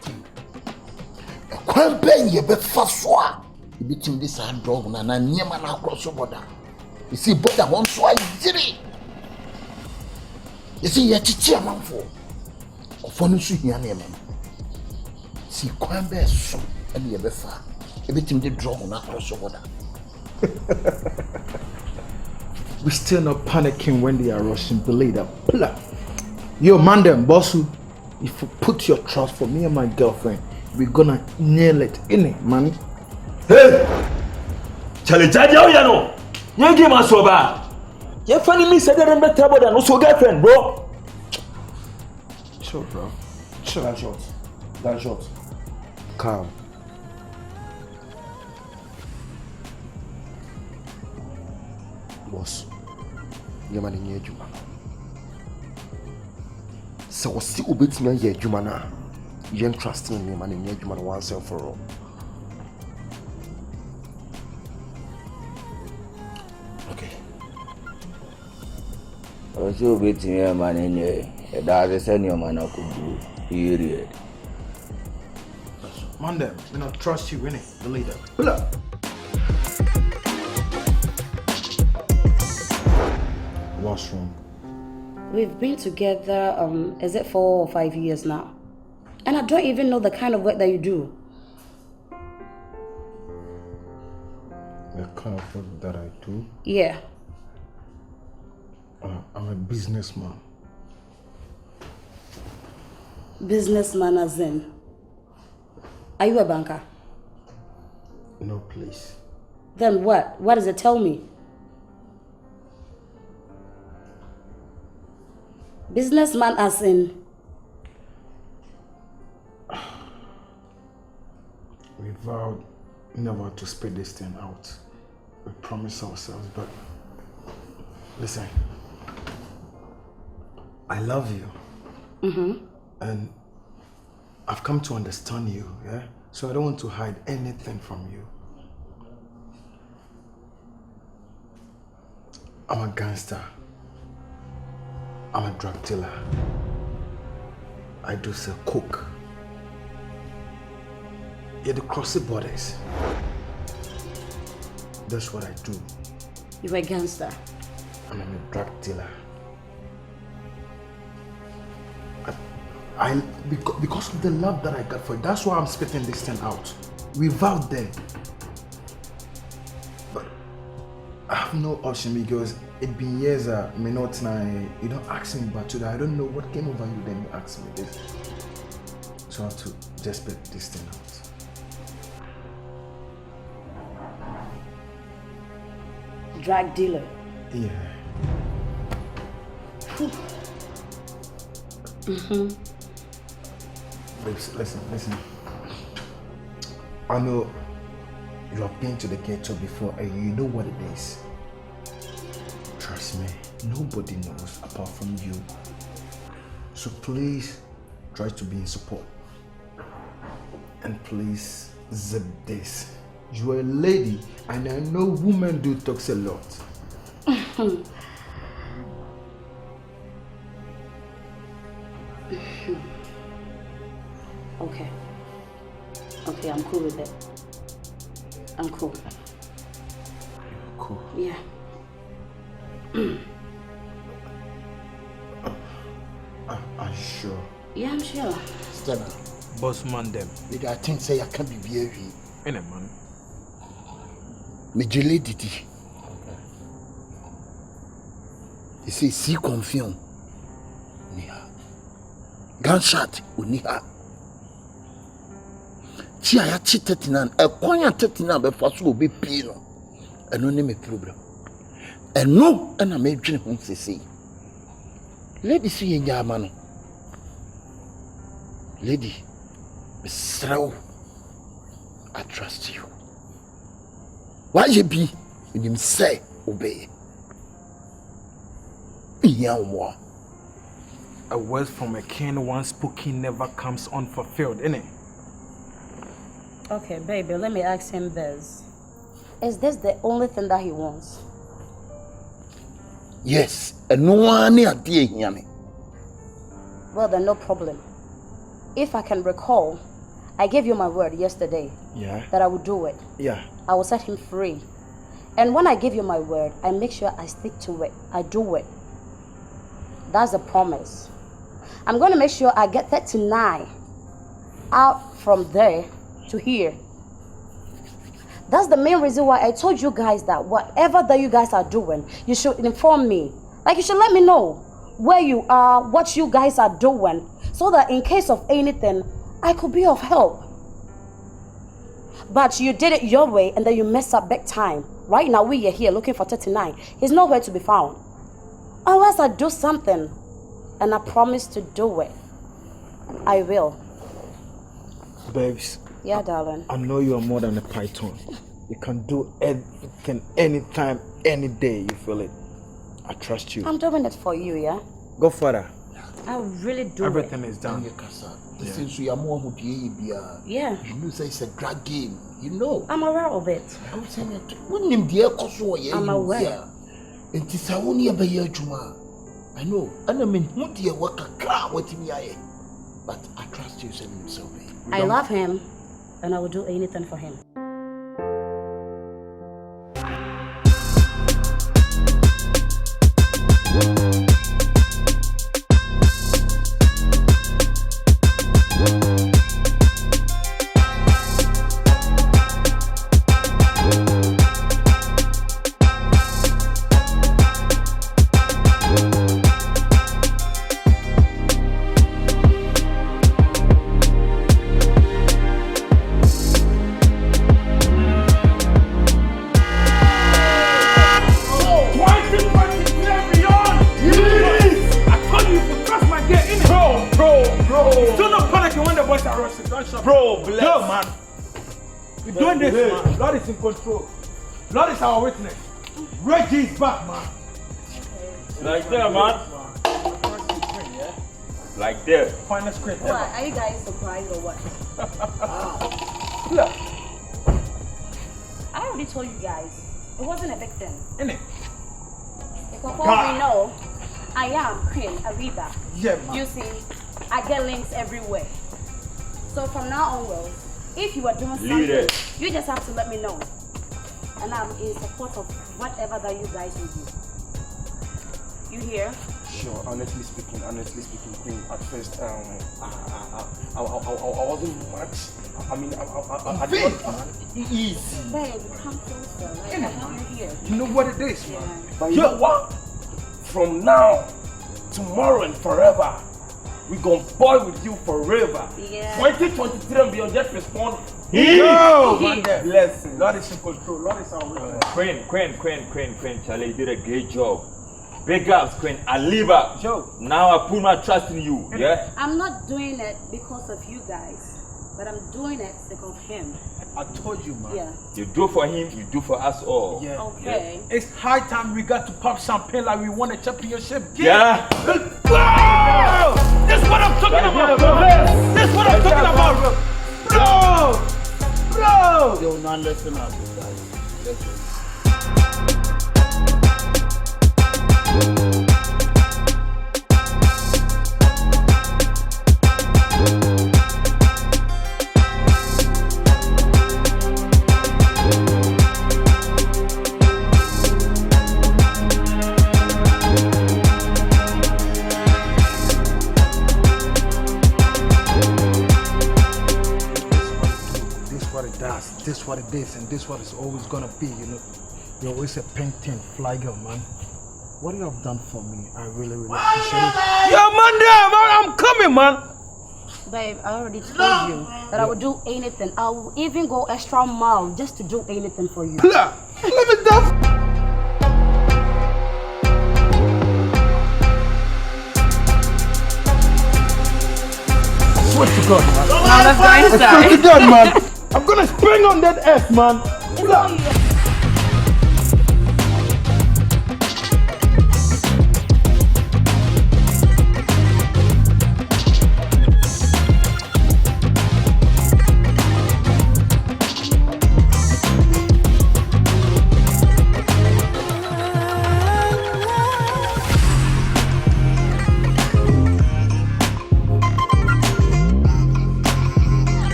team. A campaign ye be faswa. You between this and dog na nyema na cross border. You see, but I want so I did it. You see, you're chichi amanfo. Ofonu su hia na ema. See, campaign so and ye be far. You between the dog na cross border. We're still not panicking when they are rushing. Believe that. Yo, man, them, bossu. If you put your trust for me and my girlfriend, we're gonna nail it, innit, man? Hey! Charlie, you know. You give us so bad. You're funny me said that I'm better than also girlfriend, bro. Chill, bro. Chill. Gunshot. Calm. Boss. You're man in your juma. So what's the ubit in your juma now? You ain't trusting me, man, in your juma once and for all. Okay. What's the ubit in your man in your dad's and your man could do? Period. Man, them, we don't trust you, innit? The leader. Pull up. What's wrong? We've been together, is it 4 or 5 years now? And I don't even know the kind of work that you do. The kind of work that I do? Yeah. I'm a businessman. Businessman as in? Are you a banker? No, please. Then what? What does it tell me? Businessman as in? We vowed never to spread this thing out. We promised ourselves, but listen. I love you. And I've come to understand you, yeah? So I don't want to hide anything from you. I'm a gangster. I'm a drug dealer. I do sell coke. Yeah, the crossing borders. That's what I do. You're a gangster. I'm a drug dealer. Because of the love that I got for you, that's why I'm spitting this thing out. We vowed there. But I have no option because it's been years me not now. You don't ask me about today. I don't know what came over you, then you ask me this. So I have to just spit this thing out. Drug dealer. Yeah. Babes, listen. I know you have been to the ghetto before and you know what it is. Trust me, nobody knows apart from you. So please try to be in support. And please zip this. You are a lady and I know women do talk a lot. Okay, I'm cool with it. I'm cool. You're cool? Yeah. Are you sure? Yeah, I'm sure. Stella. Boss man them. I think say I can't be very. In a man. Me jelly didi. He say see Confion. Niha. Gunshot uniha. Chi aya chi 39 e kwanya 39 be fa so obi pii no. Eno ne me problem. Eno na me dwene ho sesi. Lady see nya ama no. Lady, Miss Rao, I trust you. Why you be when you say obey? A word from a king once spoken never comes unfulfilled, innit? Okay, baby, let me ask him this. Is this the only thing that he wants? Yes, and no one near dear. Well, then no problem. if I can recall, I gave you my word yesterday. Yeah. That I would do it. Yeah. I will set him free. And when I give you my word, I make sure I stick to it. I do it. That's a promise. I'm going to make sure I get 39 out from there to here. That's the main reason why I told you guys that whatever that you guys are doing, you should inform me. Like, you should let me know where you are, what you guys are doing, so that in case of anything, I could be of help. But you did it your way, and then you messed up big time. Right now, we are here looking for 39. He's nowhere to be found. Unless I do something, and I promise to do it, I will. Babes. Yeah, darling. I know you are more than a python. You can do everything, anytime, any day. You feel it. I trust you. I'm doing it for you, yeah? Go further. I really do Everything it. is done. Since we are more who Yeah. you know, say it's a drag game. You know. I'm aware of it. I was saying that when him dear Koso, I'm aware. And Tisawuni Abaya Juma. I know. And I mean, who dear work a crowd with me, but I trust you, saying so. I love him, and I will do anything for him. Control. Lord is our witness. Reggie is back, man. Like that, man. Like that. Finest screen ever. What? Are you guys surprised or what? Look. I already told you guys, it wasn't a big thing. Innit? Because all we know, I am Queen Ariba. Yeah, man. You see, I get links everywhere. So from now onwards, if you are doing something, you just have to let me know. And I'm in support of whatever that you guys will do. You hear? Sure, honestly speaking, Queen, at first, I wasn't much. I mean, I didn't. Easy. Babe, come closer. Like, I know you here. You know what it is, man? Yeah. But you know what? From now, tomorrow, and forever, we gon' boy with you forever. Yeah. 2023 and beyond, just respond. Yo! Blessing. Lord is in control. Lord is our witness. Queen. Charlie, you did a great job. Big ups, Queen. I leave up. Now I put my trust in you. Yeah? I'm not doing it because of you guys, but I'm doing it because of him. I told you, man. Yeah. You do for him, you do for us all. Yeah. Okay. It's high time we got to pop champagne like we won a championship. Yeah. Bro! This is what I'm talking about, bro. This is what I'm talking about, bro. Bro! Yo, not listen up, guys. Listen. This what it is, and this what it's always gonna be, you know. You're always a painting fly girl, man. What you have done for me, I really appreciate it. Yo, man, I'm coming, man. Babe, I already told you that I would do anything. I will even go extra mile just to do anything for you. Let me down. Swear to God, man. I swear to God, man. I'm gonna spring on that F, man.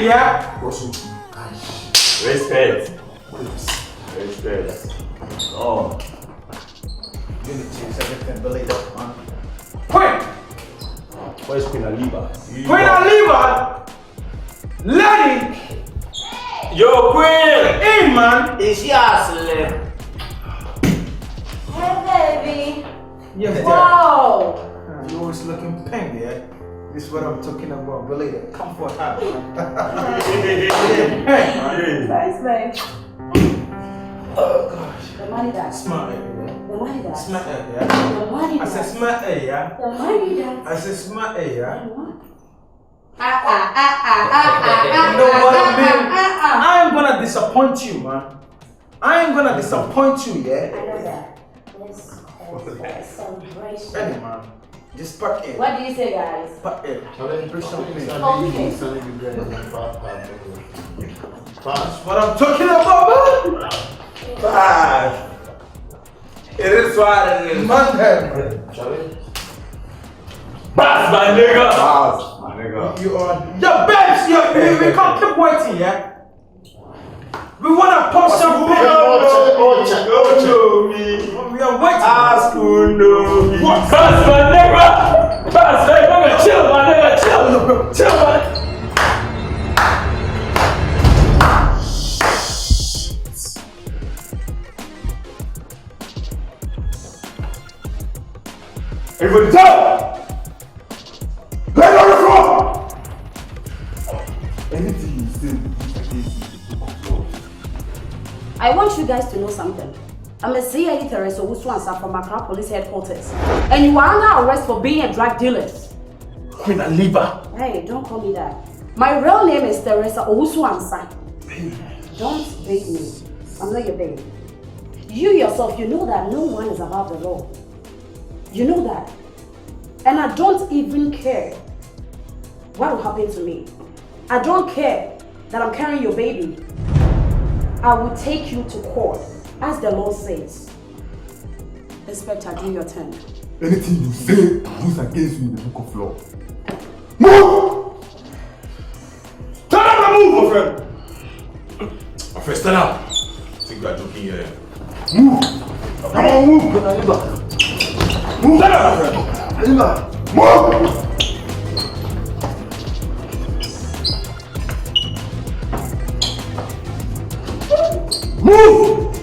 yeah? Respect. Oh. You need to change everything, believe that, man. Queen! Where's Queen Aliba? Queen Aliba! Lady! Yo, Queen! Hey, man! Is she asleep? Hey, baby. Yes, Whoa. You always looking pink, yeah? This is what I'm talking about, believe it. Come for her. Thanks, babe. Oh, gosh. The money that. Smart, yeah? The money that. Smart, yeah? The money I said that. smart, yeah? The money that. I said smart, yeah? You know what I mean? I ain't gonna disappoint you, man. I ain't gonna disappoint you, I yeah? know that. This is a celebration. Any man, just pack it. What do you say, guys? Pack it. That's what I'm talking about, man! Five. It is what it is. Man, Pass, my nigga! Pass, my nigga. you are. Yo, babes, we can't keep waiting, yeah? We wanna pop some Oche. We are waiting. Ask who know me. Pass, my nigga! Pass, my nigga! Chill, my nigga! Chill! Chill, my Everybody down! Let on the floor! Anything you say is the book of law. I want you guys to know something. I'm a CIA terrorist Owusu-Ansah from Accra Police Headquarters. And you are under arrest for being a drug dealer. Queen Aliba. Hey, don't call me that. My real name is Teresa Owusu-Ansah. Don't bait me. I'm not your babe. You yourself, you know that no one is above the law. You know that. And I don't even care what will happen to me. I don't care that I'm carrying your baby. I will take you to court, as the law says. Inspector, do your turn. Anything you say goes against you in the book of law. Move! Stand up and move, my friend! My friend, stand up. I think you are joking here. Move! Come on, move! Move! Stand up, my friend! Move! Move!